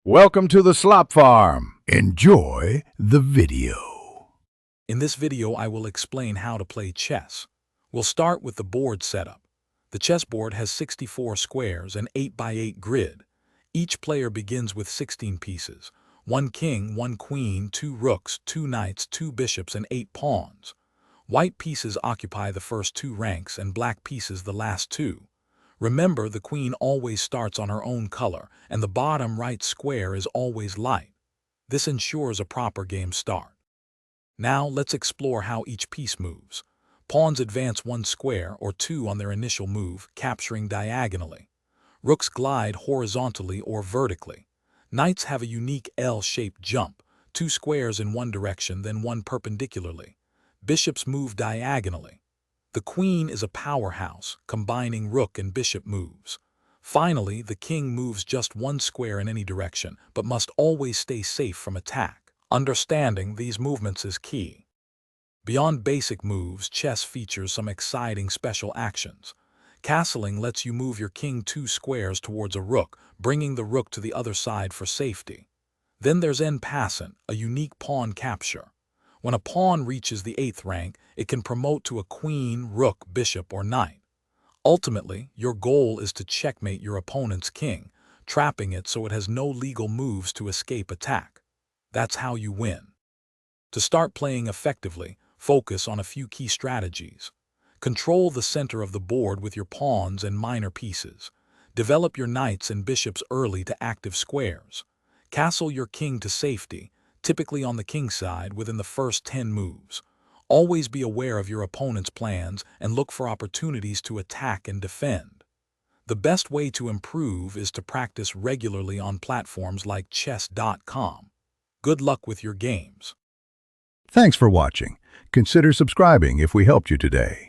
Welcome to the Slop Farm. Enjoy the video. In this video, I will explain how to play chess. We'll start with the board setup. The chessboard has 64 squares and 8x8 grid. Each player begins with 16 pieces. 1 king, 1 queen, 2 rooks, 2 knights, 2 bishops, and 8 pawns. White pieces occupy the first 2 ranks and black pieces the last 2. Remember, the queen always starts on her own color, and the bottom right square is always light. This ensures a proper game start. Now let's explore how each piece moves. Pawns advance 1 square or 2 on their initial move, capturing diagonally. Rooks glide horizontally or vertically. Knights have a unique L-shaped jump, 2 squares in one direction, then 1 perpendicularly. Bishops move diagonally. The queen is a powerhouse, combining rook and bishop moves. Finally, the king moves just 1 square in any direction, but must always stay safe from attack. Understanding these movements is key. Beyond basic moves, chess features some exciting special actions. Castling lets you move your king 2 squares towards a rook, bringing the rook to the other side for safety. Then there's en passant, a unique pawn capture. When a pawn reaches the 8th rank, it can promote to a queen, rook, bishop, or knight. Ultimately, your goal is to checkmate your opponent's king, trapping it so it has no legal moves to escape attack. That's how you win. To start playing effectively, focus on a few key strategies. Control the center of the board with your pawns and minor pieces. Develop your knights and bishops early to active squares. Castle your king to safety, typically on the king side within the first 10 moves. Always be aware of your opponent's plans and look for opportunities to attack and defend. The best way to improve is to practice regularly on platforms like chess.com. Good luck with your games. Thanks for watching. Consider subscribing if we helped you today.